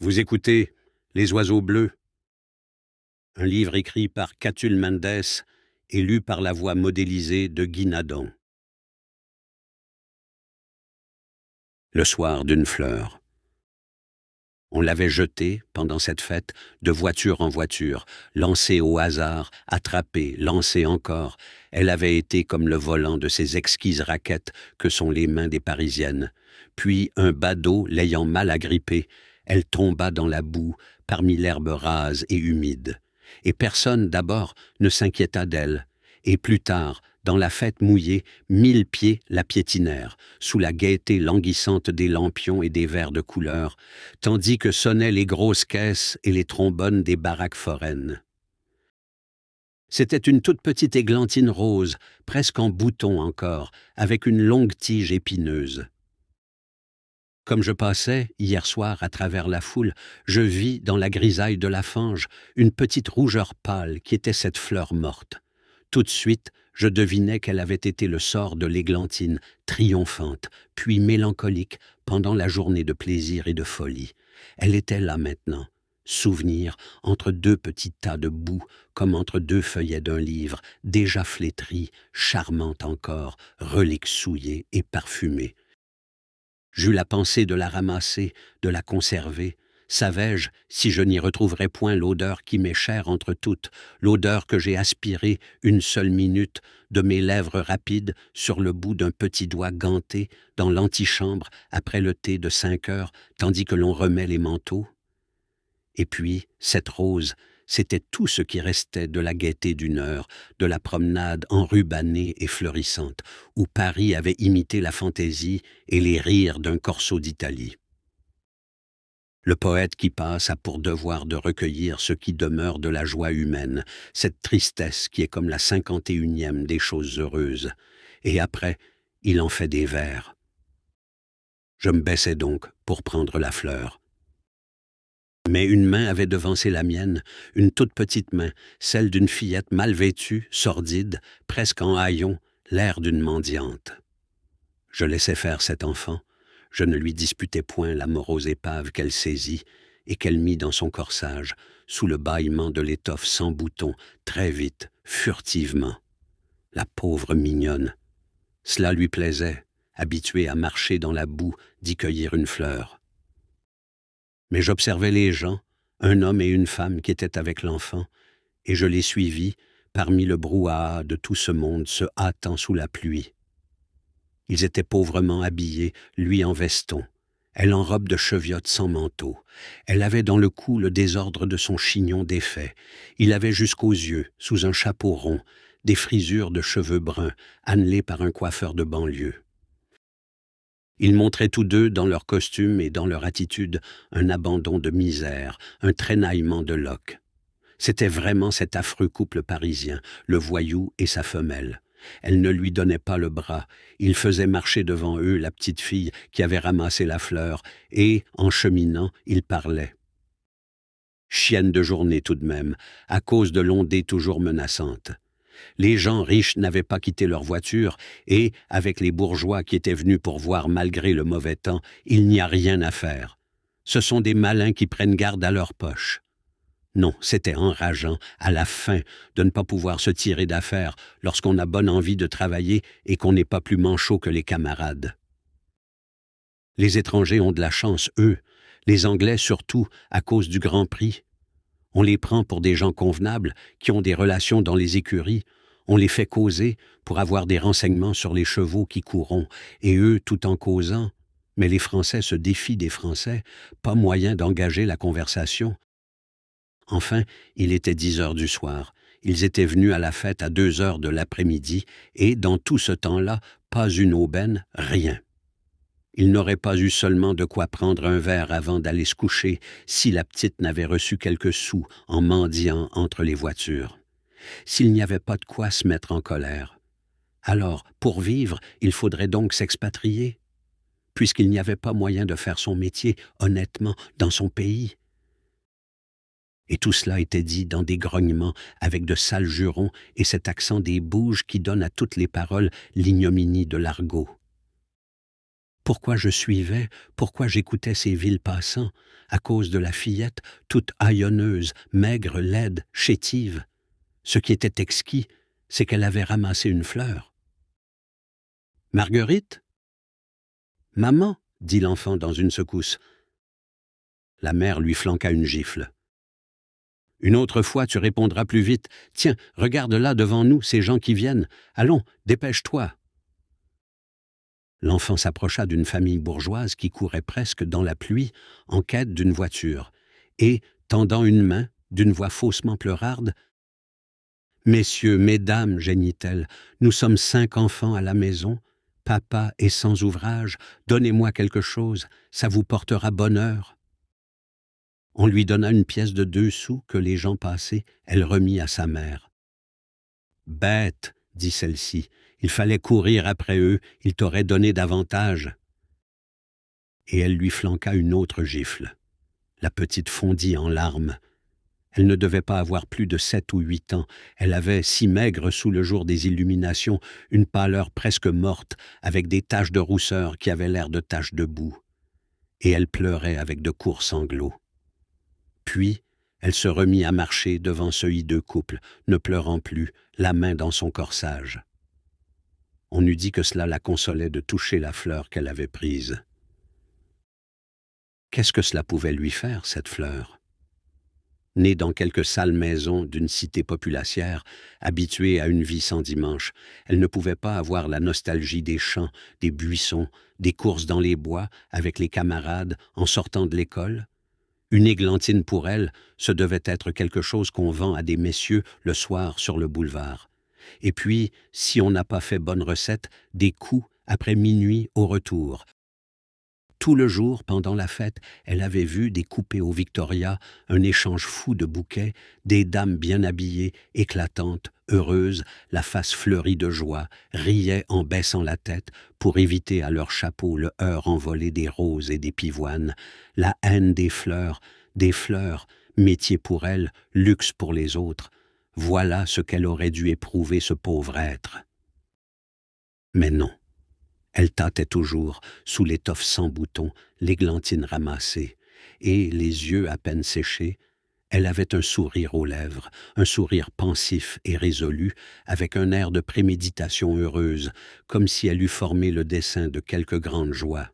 Vous écoutez Les oiseaux bleus, un livre écrit par Catulle Mendes et lu par la voix modélisée de Guy Nadan. Le soir d'une fleur. On l'avait jetée, pendant cette fête, de voiture en voiture, lancée au hasard, attrapée, lancée encore. Elle avait été comme le volant de ces exquises raquettes que sont les mains des Parisiennes. Puis, un badaud l'ayant mal agrippée, elle tomba dans la boue, parmi l'herbe rase et humide. Et personne, d'abord, ne s'inquiéta d'elle. Et plus tard, dans la fête mouillée, 1000 pieds la piétinèrent, sous la gaieté languissante des lampions et des verres de couleur, tandis que sonnaient les grosses caisses et les trombones des baraques foraines. C'était une toute petite églantine rose, presque en bouton encore, avec une longue tige épineuse. Comme je passais, hier soir, à travers la foule, je vis, dans la grisaille de la fange, une petite rougeur pâle qui était cette fleur morte. Tout de suite, je devinais qu'elle avait été le sort de l'églantine, triomphante, puis mélancolique, pendant la journée de plaisir et de folie. Elle était là maintenant, souvenir, entre deux petits tas de boue, comme entre deux feuillets d'un livre, déjà flétrie, charmante encore, relique souillée et parfumée. J'eus la pensée de la ramasser, de la conserver. Savais-je, si je n'y retrouverais point l'odeur qui m'est chère entre toutes, l'odeur que j'ai aspirée une seule minute de mes lèvres rapides sur le bout d'un petit doigt ganté dans l'antichambre après le thé de 5 heures, tandis que l'on remet les manteaux? Et puis, cette rose, c'était tout ce qui restait de la gaieté d'une heure, de la promenade enrubannée et fleurissante, où Paris avait imité la fantaisie et les rires d'un corso d'Italie. Le poète qui passe a pour devoir de recueillir ce qui demeure de la joie humaine, cette tristesse qui est comme la 51e des choses heureuses. Et après, il en fait des vers. Je me baissai donc pour prendre la fleur. Mais une main avait devancé la mienne, une toute petite main, celle d'une fillette mal vêtue, sordide, presque en haillons, l'air d'une mendiante. Je laissai faire cet enfant, je ne lui disputais point la morose épave qu'elle saisit et qu'elle mit dans son corsage, sous le bâillement de l'étoffe sans bouton, très vite, furtivement. La pauvre mignonne. Cela lui plaisait, habituée à marcher dans la boue, d'y cueillir une fleur. Mais j'observais les gens, un homme et une femme qui étaient avec l'enfant, et je les suivis parmi le brouhaha de tout ce monde se hâtant sous la pluie. Ils étaient pauvrement habillés, lui en veston, elle en robe de cheviote sans manteau. Elle avait dans le cou le désordre de son chignon défait. Il avait jusqu'aux yeux, sous un chapeau rond, des frisures de cheveux bruns, annelées par un coiffeur de banlieue. Ils montraient tous deux, dans leur costume et dans leur attitude, un abandon de misère, un traînaillement de loques. C'était vraiment cet affreux couple parisien, le voyou et sa femelle. Elle ne lui donnait pas le bras, il faisait marcher devant eux la petite fille qui avait ramassé la fleur, et, en cheminant, il parlait. Chienne de journée tout de même, à cause de l'ondée toujours menaçante. Les gens riches n'avaient pas quitté leur voiture et, avec les bourgeois qui étaient venus pour voir malgré le mauvais temps, il n'y a rien à faire. Ce sont des malins qui prennent garde à leur poche. Non, c'était enrageant, à la fin, de ne pas pouvoir se tirer d'affaire lorsqu'on a bonne envie de travailler et qu'on n'est pas plus manchot que les camarades. Les étrangers ont de la chance, eux, les Anglais surtout, à cause du Grand Prix. On les prend pour des gens convenables, qui ont des relations dans les écuries. On les fait causer pour avoir des renseignements sur les chevaux qui courront, et eux, tout en causant. Mais les Français se défient des Français, pas moyen d'engager la conversation. Enfin, il était 10 heures du soir. Ils étaient venus à la fête à 2 heures de l'après-midi, et dans tout ce temps-là, pas une aubaine, rien. Il n'aurait pas eu seulement de quoi prendre un verre avant d'aller se coucher si la petite n'avait reçu quelques sous en mendiant entre les voitures. S'il n'y avait pas de quoi se mettre en colère. Alors, pour vivre, il faudrait donc s'expatrier, puisqu'il n'y avait pas moyen de faire son métier honnêtement dans son pays. Et tout cela était dit dans des grognements, avec de sales jurons et cet accent des bouges qui donne à toutes les paroles l'ignominie de l'argot. Pourquoi je suivais, pourquoi j'écoutais ces vils passants, à cause de la fillette, toute haillonneuse, maigre, laide, chétive. Ce qui était exquis, c'est qu'elle avait ramassé une fleur. « Marguerite ?»« Maman » dit l'enfant dans une secousse. La mère lui flanqua une gifle. « Une autre fois, tu répondras plus vite. Tiens, regarde là devant nous, ces gens qui viennent. Allons, dépêche-toi. » L'enfant s'approcha d'une famille bourgeoise qui courait presque dans la pluie en quête d'une voiture, et, tendant une main, d'une voix faussement pleurarde, « Messieurs, mesdames, geignit-elle, nous sommes 5 enfants à la maison. Papa est sans ouvrage, donnez-moi quelque chose, ça vous portera bonheur. » On lui donna une pièce de 2 sous que les gens passaient, elle remit à sa mère. « Bête, dit celle-ci, il fallait courir après eux, ils t'auraient donné davantage. » Et elle lui flanqua une autre gifle. La petite fondit en larmes. Elle ne devait pas avoir plus de 7 ou 8 ans. Elle avait, si maigre sous le jour des illuminations, une pâleur presque morte, avec des taches de rousseur qui avaient l'air de taches de boue. Et elle pleurait avec de courts sanglots. Puis, elle se remit à marcher devant ce hideux couple, ne pleurant plus, la main dans son corsage. On eût dit que cela la consolait de toucher la fleur qu'elle avait prise. Qu'est-ce que cela pouvait lui faire, cette fleur? Née dans quelque sale maison d'une cité populacière, habituée à une vie sans dimanche, elle ne pouvait pas avoir la nostalgie des champs, des buissons, des courses dans les bois avec les camarades en sortant de l'école. Une églantine pour elle, ce devait être quelque chose qu'on vend à des messieurs le soir sur le boulevard. Et puis, si on n'a pas fait bonne recette, des coups après minuit au retour. Tout le jour, pendant la fête, elle avait vu des coupés au Victoria, un échange fou de bouquets, des dames bien habillées, éclatantes, heureuses, la face fleurie de joie, riaient en baissant la tête pour éviter à leur chapeau le heurt envolé des roses et des pivoines, la haine des fleurs, métier pour elles, luxe pour les autres. Voilà ce qu'elle aurait dû éprouver ce pauvre être. Mais non. Elle tâtait toujours, sous l'étoffe sans boutons, l'églantine ramassée, et, les yeux à peine séchés, elle avait un sourire aux lèvres, un sourire pensif et résolu, avec un air de préméditation heureuse, comme si elle eût formé le dessein de quelque grande joie.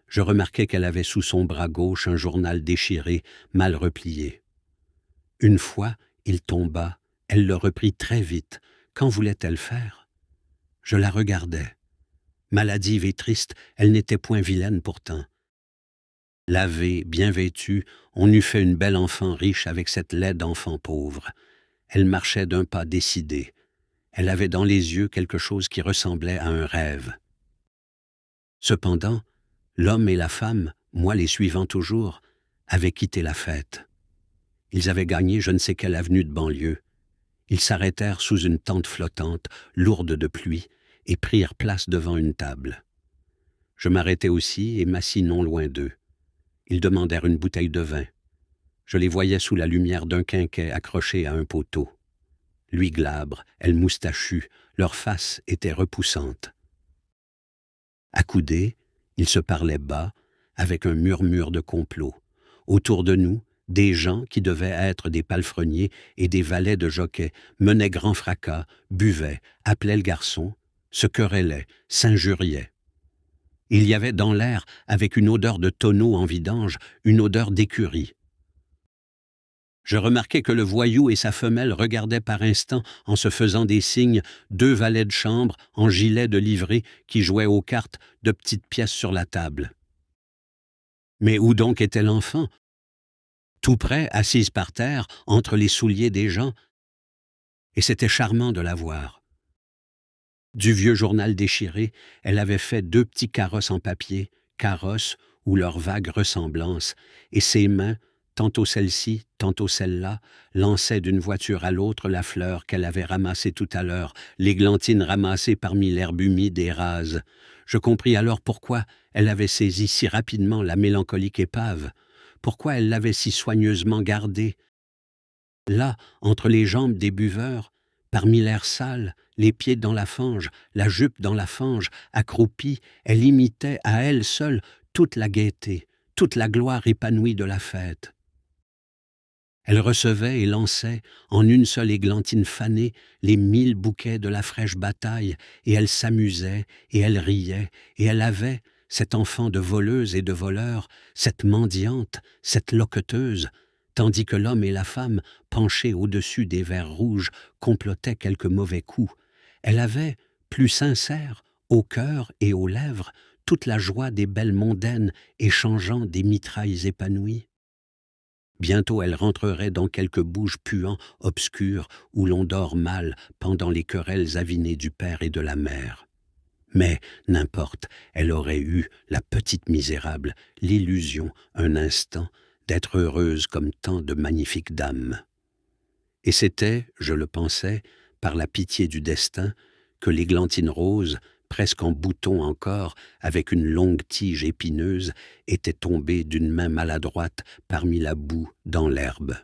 Je remarquai qu'elle avait sous son bras gauche un journal déchiré, mal replié. Une fois, il tomba, elle le reprit très vite. Qu'en voulait-elle faire? Je la regardais. Maladive et triste, elle n'était point vilaine pourtant. Lavée, bien vêtue, on eût fait une belle enfant riche avec cette laide enfant pauvre. Elle marchait d'un pas décidé. Elle avait dans les yeux quelque chose qui ressemblait à un rêve. Cependant, l'homme et la femme, moi les suivant toujours, avaient quitté la fête. Ils avaient gagné je ne sais quelle avenue de banlieue. Ils s'arrêtèrent sous une tente flottante, lourde de pluie, et prirent place devant une table. Je m'arrêtai aussi et m'assis non loin d'eux. Ils demandèrent une bouteille de vin. Je les voyais sous la lumière d'un quinquet accroché à un poteau. Lui glabre, elle moustachue, leurs faces étaient repoussantes. Accoudés, ils se parlaient bas, avec un murmure de complot. Autour de nous, des gens qui devaient être des palefreniers et des valets de jockey menaient grand fracas, buvaient, appelaient le garçon, se querellaient, s'injuriaient. Il y avait dans l'air, avec une odeur de tonneau en vidange, une odeur d'écurie. Je remarquai que le voyou et sa femelle regardaient par instant, en se faisant des signes, 2 valets de chambre en gilet de livrée qui jouaient aux cartes de petites pièces sur la table. Mais où donc était l'enfant? Tout près, assise par terre, entre les souliers des gens. Et c'était charmant de la voir. Du vieux journal déchiré, elle avait fait 2 petits carrosses en papier, carrosses ou leur vague ressemblance, et ses mains, tantôt celle-ci, tantôt celle-là, lançaient d'une voiture à l'autre la fleur qu'elle avait ramassée tout à l'heure, l'églantine ramassée parmi l'herbe humide et rase. Je compris alors pourquoi elle avait saisi si rapidement la mélancolique épave, pourquoi elle l'avait si soigneusement gardée. Là, entre les jambes des buveurs, Parmi l'air sale, les pieds dans la fange, la jupe dans la fange, accroupie, elle imitait à elle seule toute la gaieté, toute la gloire épanouie de la fête. Elle recevait et lançait, en une seule églantine fanée, les 1000 bouquets de la fraîche bataille, et elle s'amusait, et elle riait, et elle avait, cet enfant de voleuse et de voleur, cette mendiante, cette loqueteuse, tandis que l'homme et la femme, penchés au-dessus des verres rouges, complotaient quelques mauvais coups. Elle avait, plus sincère, au cœur et aux lèvres, toute la joie des belles mondaines échangeant des mitrailles épanouies. Bientôt elle rentrerait dans quelque bouge puant, obscur, où l'on dort mal pendant les querelles avinées du père et de la mère. Mais, n'importe, elle aurait eu, la petite misérable, l'illusion, un instant, d'être heureuse comme tant de magnifiques dames. Et c'était, je le pensais, par la pitié du destin, que l'églantine rose, presque en bouton encore, avec une longue tige épineuse, était tombée d'une main maladroite parmi la boue dans l'herbe.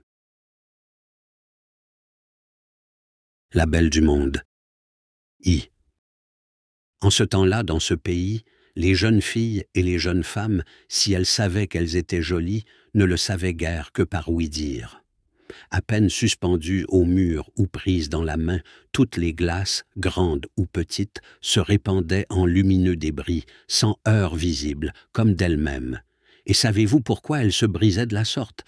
La belle du monde. I. En ce temps-là, dans ce pays, les jeunes filles et les jeunes femmes, si elles savaient qu'elles étaient jolies, ne le savaient guère que par ouï-dire. À peine suspendues au mur ou prises dans la main, toutes les glaces, grandes ou petites, se répandaient en lumineux débris, sans heurts visibles, comme d'elles-mêmes. Et savez-vous pourquoi elles se brisaient de la sorte?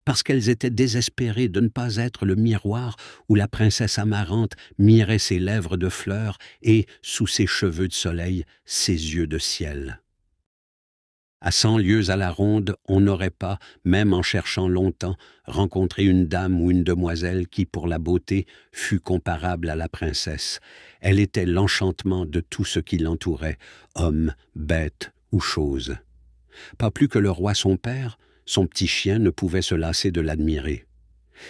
Parce qu'elles étaient désespérées de ne pas être le miroir où la princesse amarante mirait ses lèvres de fleurs et, sous ses cheveux de soleil, ses yeux de ciel. À 100 lieues à la ronde, on n'aurait pas, même en cherchant longtemps, rencontré une dame ou une demoiselle qui, pour la beauté, fût comparable à la princesse. Elle était l'enchantement de tout ce qui l'entourait, homme, bête ou chose. Pas plus que le roi son père, son petit chien ne pouvait se lasser de l'admirer.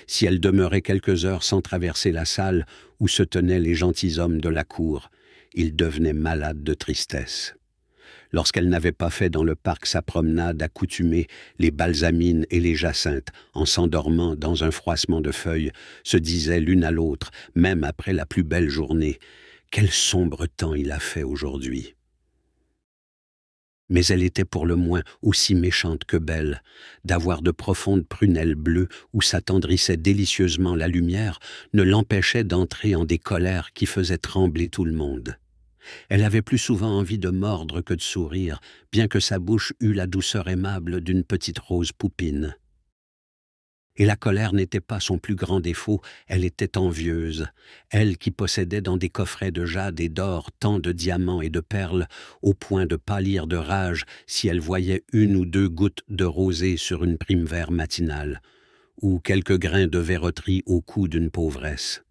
Si elle demeurait quelques heures sans traverser la salle où se tenaient les gentilshommes de la cour, il devenait malade de tristesse. Lorsqu'elle n'avait pas fait dans le parc sa promenade accoutumée, les balsamines et les jacinthes, en s'endormant dans un froissement de feuilles, se disaient l'une à l'autre, même après la plus belle journée, « Quel sombre temps il a fait aujourd'hui !» Mais elle était pour le moins aussi méchante que belle. D'avoir de profondes prunelles bleues où s'attendrissait délicieusement la lumière ne l'empêchait d'entrer en des colères qui faisaient trembler tout le monde. Elle avait plus souvent envie de mordre que de sourire, bien que sa bouche eût la douceur aimable d'une petite rose poupine. Et la colère n'était pas son plus grand défaut, elle était envieuse, elle qui possédait dans des coffrets de jade et d'or tant de diamants et de perles, au point de pâlir de rage si elle voyait 1 ou 2 gouttes de rosée sur une prime-vert matinale, ou quelques grains de verroterie au cou d'une pauvresse.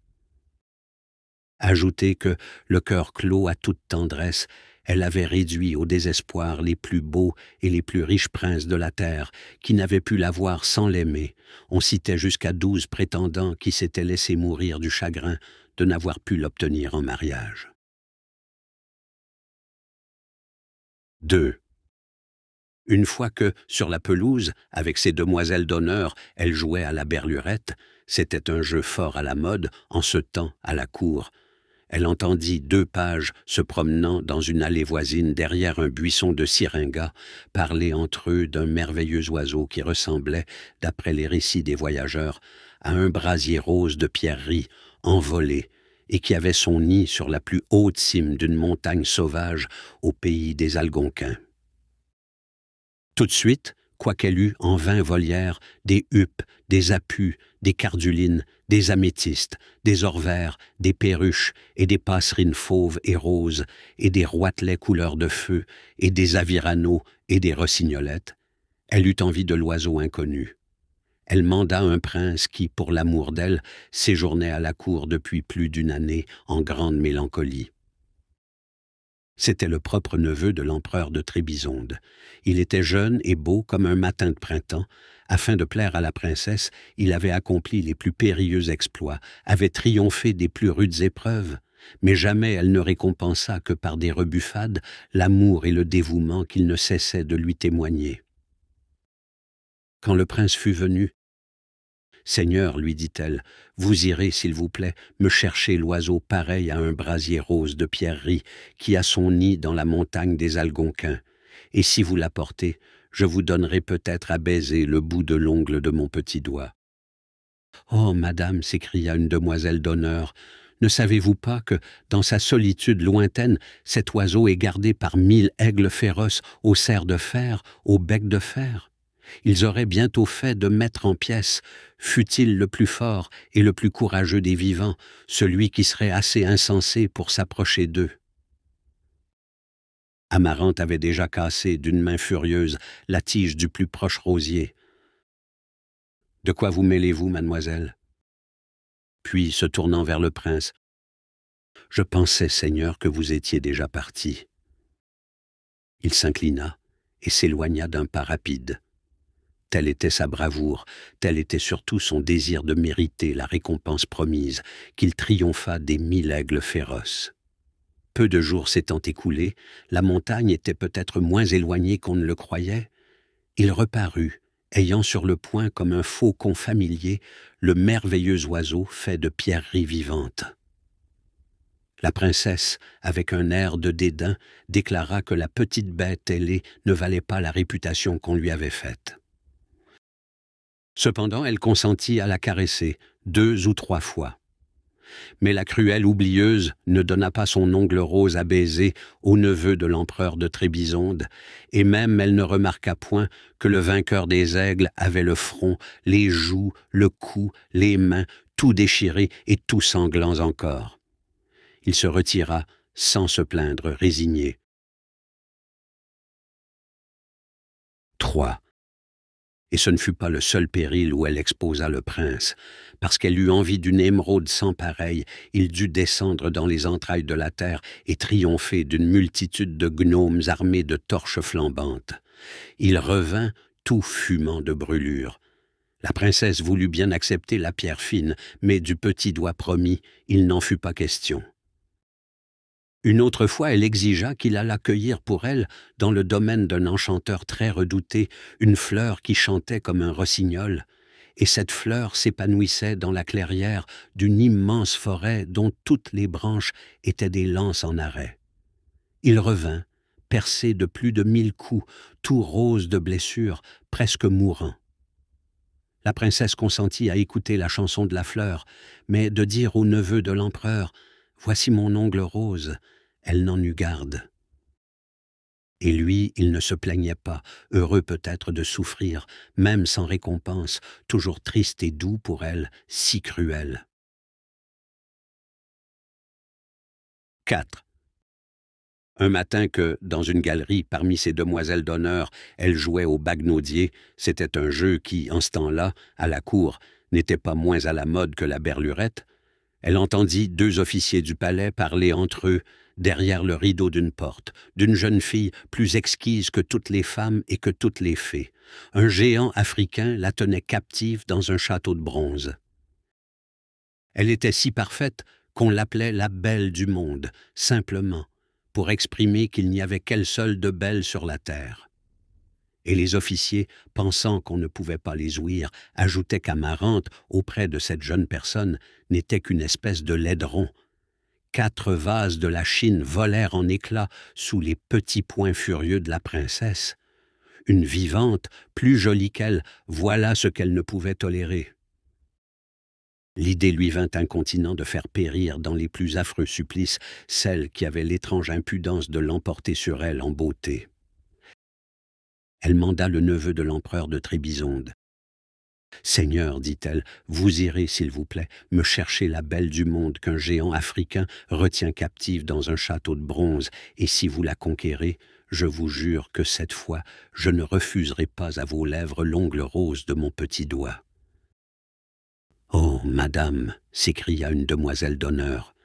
Ajoutez que, le cœur clos à toute tendresse, elle avait réduit au désespoir les plus beaux et les plus riches princes de la terre, qui n'avaient pu la voir sans l'aimer. On citait jusqu'à 12 prétendants qui s'étaient laissés mourir du chagrin de n'avoir pu l'obtenir en mariage. 2. Une fois que, sur la pelouse, avec ses demoiselles d'honneur, elle jouait à la berlurette, c'était un jeu fort à la mode, en ce temps, à la cour. Elle entendit 2 pages se promenant dans une allée voisine derrière un buisson de syringas parler entre eux d'un merveilleux oiseau qui ressemblait, d'après les récits des voyageurs, à un brasier rose de pierreries, envolé, et qui avait son nid sur la plus haute cime d'une montagne sauvage au pays des Algonquins. Tout de suite, quoiqu'elle eût en 20 volières des huppes, des apus, des cardulines, des améthystes, des orvers, des perruches et des passerines fauves et roses et des roitelets couleur de feu et des aviranots et des rossignolettes, elle eut envie de l'oiseau inconnu. Elle manda un prince qui, pour l'amour d'elle, séjournait à la cour depuis plus d'1 année en grande mélancolie. C'était le propre neveu de l'empereur de Trébizonde. Il était jeune et beau comme un matin de printemps. Afin de plaire à la princesse, il avait accompli les plus périlleux exploits, avait triomphé des plus rudes épreuves, mais jamais elle ne récompensa que par des rebuffades l'amour et le dévouement qu'il ne cessait de lui témoigner. Quand le prince fut venu, Seigneur, lui dit-elle, vous irez, s'il vous plaît, me chercher l'oiseau pareil à un brasier rose de pierreries qui a son nid dans la montagne des Algonquins. Et si vous l'apportez, je vous donnerai peut-être à baiser le bout de l'ongle de mon petit doigt. Oh, madame, s'écria une demoiselle d'honneur, ne savez-vous pas que, dans sa solitude lointaine, cet oiseau est gardé par 1000 aigles féroces aux serres de fer, au bec de fer? Ils auraient bientôt fait de mettre en pièces, fût-il le plus fort et le plus courageux des vivants, celui qui serait assez insensé pour s'approcher d'eux. Amarante avait déjà cassé d'une main furieuse la tige du plus proche rosier. « De quoi vous mêlez-vous, mademoiselle ?» Puis, se tournant vers le prince, « Je pensais, Seigneur, que vous étiez déjà parti. » Il s'inclina et s'éloigna d'un pas rapide. Telle était sa bravoure, tel était surtout son désir de mériter la récompense promise, qu'il triompha des 1000 aigles féroces. Peu de jours s'étant écoulés, la montagne était peut-être moins éloignée qu'on ne le croyait. Il reparut, ayant sur le poing comme un faucon familier le merveilleux oiseau fait de pierreries vivantes. La princesse, avec un air de dédain, déclara que la petite bête ailée ne valait pas la réputation qu'on lui avait faite. Cependant, elle consentit à la caresser 2 ou 3 fois. Mais la cruelle oublieuse ne donna pas son ongle rose à baiser au neveu de l'empereur de Trébizonde, et même elle ne remarqua point que le vainqueur des aigles avait le front, les joues, le cou, les mains, tout déchirés et tout sanglants encore. Il se retira sans se plaindre, résigné. 3. Et ce ne fut pas le seul péril où elle exposa le prince. Parce qu'elle eut envie d'une émeraude sans pareille, il dut descendre dans les entrailles de la terre et triompher d'une multitude de gnomes armés de torches flambantes. Il revint tout fumant de brûlure. La princesse voulut bien accepter la pierre fine, mais du petit doigt promis, il n'en fut pas question. Une autre fois, elle exigea qu'il allât cueillir pour elle, dans le domaine d'un enchanteur très redouté, une fleur qui chantait comme un rossignol, et cette fleur s'épanouissait dans la clairière d'une immense forêt dont toutes les branches étaient des lances en arrêt. Il revint, percé de plus de 1000 coups, tout rose de blessures, presque mourant. La princesse consentit à écouter la chanson de la fleur, mais de dire au neveu de l'empereur « Voici mon ongle rose », elle n'en eut garde. Et lui, il ne se plaignait pas, heureux peut-être de souffrir, même sans récompense, toujours triste et doux pour elle, si cruel. 4. Un matin que, dans une galerie, parmi ces demoiselles d'honneur, elle jouait au bagnaudier, c'était un jeu qui, en ce temps-là, à la cour, n'était pas moins à la mode que la berlurette, elle entendit 2 officiers du palais parler entre eux, derrière le rideau d'une porte, d'une jeune fille plus exquise que toutes les femmes et que toutes les fées. Un géant africain la tenait captive dans un château de bronze. Elle était si parfaite qu'on l'appelait la belle du monde, simplement, pour exprimer qu'il n'y avait qu'elle seule de belle sur la terre. Et les officiers, pensant qu'on ne pouvait pas les ouïr, ajoutaient qu'Amarante, auprès de cette jeune personne, n'était qu'une espèce de laideron. 4 vases de la Chine volèrent en éclats sous les petits poings furieux de la princesse. Une vivante, plus jolie qu'elle, voilà ce qu'elle ne pouvait tolérer. L'idée lui vint incontinent de faire périr dans les plus affreux supplices celle qui avait l'étrange impudence de l'emporter sur elle en beauté. Elle manda le neveu de l'empereur de Trébizonde. « Seigneur, dit-elle, vous irez, s'il vous plaît, me chercher la belle du monde qu'un géant africain retient captive dans un château de bronze, et si vous la conquérez, je vous jure que cette fois, je ne refuserai pas à vos lèvres l'ongle rose de mon petit doigt. » « Oh, madame, s'écria une demoiselle d'honneur,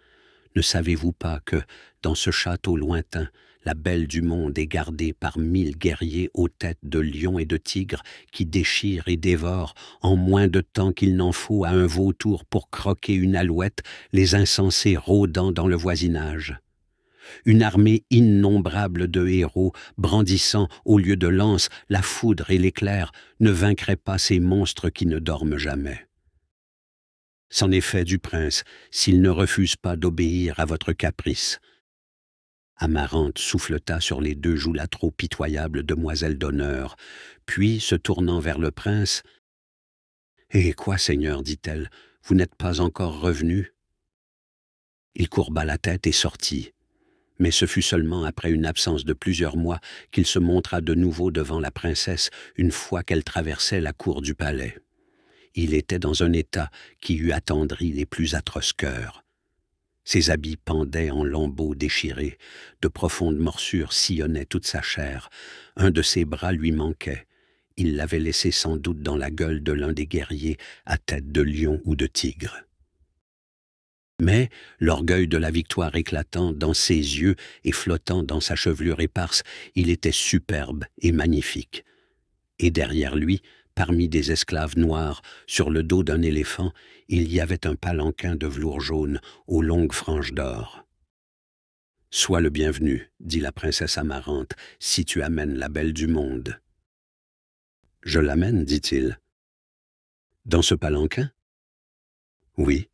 ne savez-vous pas que, dans ce château lointain, la belle du monde est gardée par 1000 guerriers aux têtes de lions et de tigres qui déchirent et dévorent, en moins de temps qu'il n'en faut à un vautour pour croquer une alouette, les insensés rôdant dans le voisinage. Une armée innombrable de héros, brandissant, au lieu de lances, la foudre et l'éclair, ne vaincrait pas ces monstres qui ne dorment jamais. C'en est fait du prince, s'il ne refuse pas d'obéir à votre caprice. » Amarante souffleta sur les deux joues la trop pitoyable demoiselle d'honneur, puis, se tournant vers le prince, « Eh quoi, Seigneur, dit-elle, vous n'êtes pas encore revenu ?» Il courba la tête et sortit. Mais ce fut seulement après une absence de plusieurs mois qu'il se montra de nouveau devant la princesse une fois qu'elle traversait la cour du palais. Il était dans un état qui eût attendri les plus atroces cœurs. Ses habits pendaient en lambeaux déchirés, de profondes morsures sillonnaient toute sa chair, un de ses bras lui manquait. Il l'avait laissé sans doute dans la gueule de l'un des guerriers à tête de lion ou de tigre. Mais, l'orgueil de la victoire éclatant dans ses yeux et flottant dans sa chevelure éparse, il était superbe et magnifique. Et derrière lui, parmi des esclaves noirs, sur le dos d'un éléphant, il y avait un palanquin de velours jaune aux longues franges d'or. « Sois le bienvenu, dit la princesse Amarante, si tu amènes la belle du monde. »« Je l'amène, dit-il. »« Dans ce palanquin ?»« Oui. »«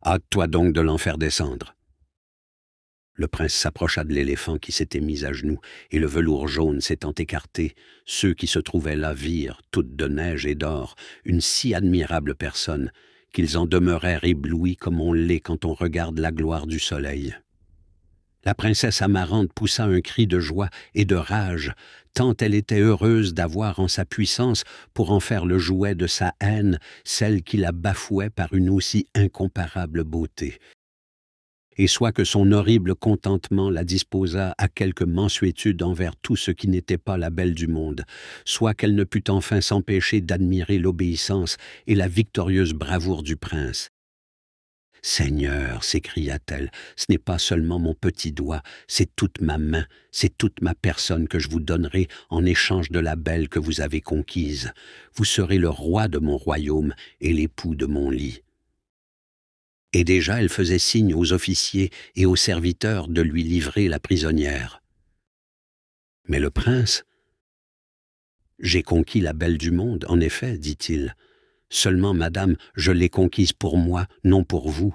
Hâte-toi donc de l'en faire descendre. » Le prince s'approcha de l'éléphant qui s'était mis à genoux, et le velours jaune s'étant écarté, ceux qui se trouvaient là virent, toutes de neige et d'or, une si admirable personne, qu'ils en demeurèrent éblouis comme on l'est quand on regarde la gloire du soleil. La princesse Amarante poussa un cri de joie et de rage, tant elle était heureuse d'avoir en sa puissance, pour en faire le jouet de sa haine, celle qui la bafouait par une aussi incomparable beauté. Et soit que son horrible contentement la disposât à quelque mansuétude envers tout ce qui n'était pas la belle du monde, soit qu'elle ne put enfin s'empêcher d'admirer l'obéissance et la victorieuse bravoure du prince. « Seigneur, s'écria-t-elle, ce n'est pas seulement mon petit doigt, c'est toute ma main, c'est toute ma personne que je vous donnerai en échange de la belle que vous avez conquise. Vous serez le roi de mon royaume et l'époux de mon lit. » Et déjà elle faisait signe aux officiers et aux serviteurs de lui livrer la prisonnière. Mais le prince, « J'ai conquis la belle du monde, en effet, dit-il. Seulement, madame, je l'ai conquise pour moi, non pour vous,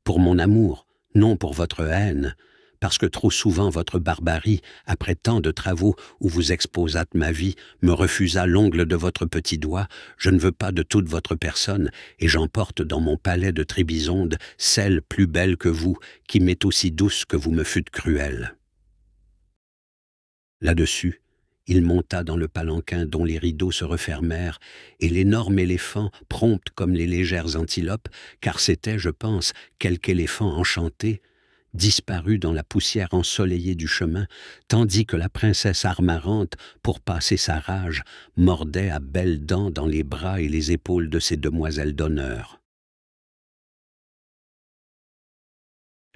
pour mon amour, non pour votre haine, parce que trop souvent votre barbarie, après tant de travaux où vous exposâtes ma vie, me refusa l'ongle de votre petit doigt. Je ne veux pas de toute votre personne, et j'emporte dans mon palais de Trébizonde celle plus belle que vous, qui m'est aussi douce que vous me fûtes cruelle. » Là-dessus, il monta dans le palanquin dont les rideaux se refermèrent, et l'énorme éléphant, prompt comme les légères antilopes, car c'était, je pense, quelque éléphant enchanté, disparut dans la poussière ensoleillée du chemin, tandis que la princesse Amarante, pour passer sa rage, mordait à belles dents dans les bras et les épaules de ses demoiselles d'honneur.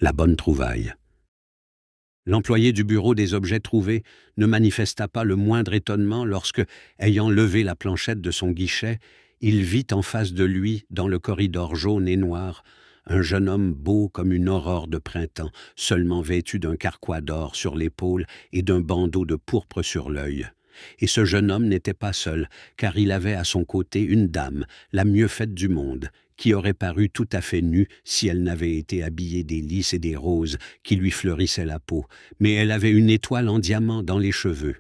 La bonne trouvaille. L'employé du bureau des objets trouvés ne manifesta pas le moindre étonnement lorsque, ayant levé la planchette de son guichet, il vit en face de lui, dans le corridor jaune et noir, un jeune homme beau comme une aurore de printemps, seulement vêtu d'un carquois d'or sur l'épaule et d'un bandeau de pourpre sur l'œil. Et ce jeune homme n'était pas seul, car il avait à son côté une dame, la mieux faite du monde, qui aurait paru tout à fait nue si elle n'avait été habillée des lys et des roses qui lui fleurissaient la peau, mais elle avait une étoile en diamant dans les cheveux.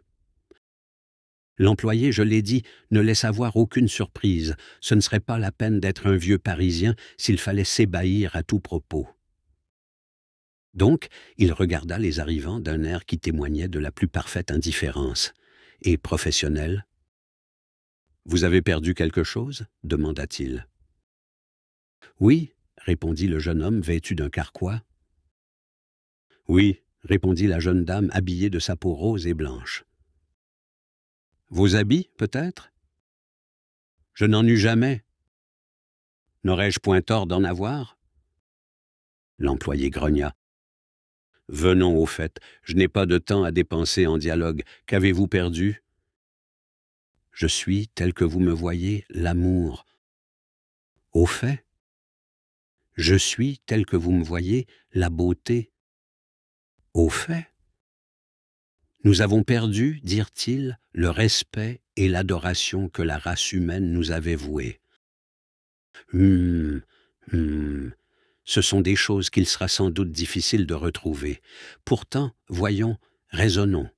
L'employé, je l'ai dit, ne laisse avoir aucune surprise. Ce ne serait pas la peine d'être un vieux Parisien s'il fallait s'ébahir à tout propos. Donc, il regarda les arrivants d'un air qui témoignait de la plus parfaite indifférence. Et professionnel. « Vous avez perdu quelque chose ?» demanda-t-il. « Oui, » répondit le jeune homme vêtu d'un carquois. « Oui, » répondit la jeune dame habillée de sa peau rose et blanche. « Vos habits, peut-être ?»« Je n'en eus jamais. »« N'aurais-je point tort d'en avoir ?» L'employé grogna. « Venons au fait, je n'ai pas de temps à dépenser en dialogue. Qu'avez-vous perdu ?»« Je suis, tel que vous me voyez, l'amour. »« Au fait ?»« Je suis, tel que vous me voyez, la beauté. »« Au fait ?» Nous avons perdu, dirent-ils, le respect et l'adoration que la race humaine nous avait voués. Hum, hum. Ce sont des choses qu'il sera sans doute difficile de retrouver. Pourtant, voyons, raisonnons.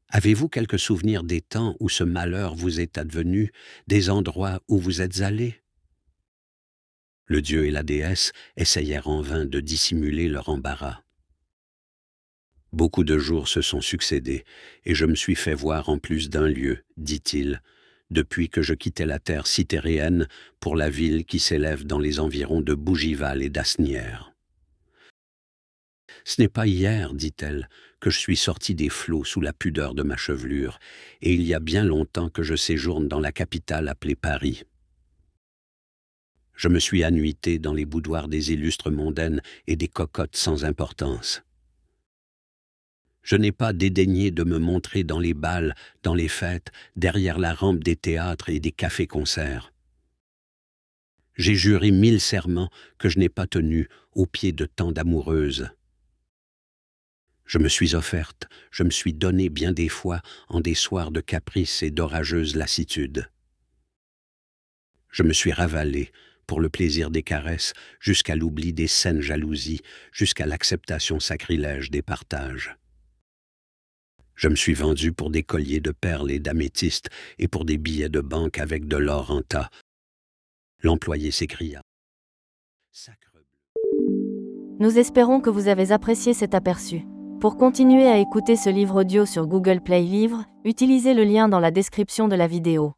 Avez-vous quelques souvenirs des temps où ce malheur vous est advenu, des endroits où vous êtes allés? Le dieu et la déesse essayèrent en vain de dissimuler leur embarras. Beaucoup de jours se sont succédés, et je me suis fait voir en plus d'un lieu, dit-il, depuis que je quittais la terre citéréenne pour la ville qui s'élève dans les environs de Bougival et d'Asnières. Ce n'est pas hier, dit-elle, que je suis sorti des flots sous la pudeur de ma chevelure, et il y a bien longtemps que je séjourne dans la capitale appelée Paris. Je me suis annuité dans les boudoirs des illustres mondaines et des cocottes sans importance. Je n'ai pas dédaigné de me montrer dans les bals, dans les fêtes, derrière la rampe des théâtres et des cafés-concerts. J'ai juré 1000 serments que je n'ai pas tenus au pied de tant d'amoureuses. Je me suis offerte, je me suis donnée bien des fois en des soirs de caprice et d'orageuse lassitude. Je me suis ravalée, pour le plaisir des caresses, jusqu'à l'oubli des saines jalousies, jusqu'à l'acceptation sacrilège des partages. Je me suis vendu pour des colliers de perles et d'améthystes et pour des billets de banque avec de l'or en tas. L'employé s'écria. Sacrebleu. Nous espérons que vous avez apprécié cet aperçu. Pour continuer à écouter ce livre audio sur Google Play Livres, utilisez le lien dans la description de la vidéo.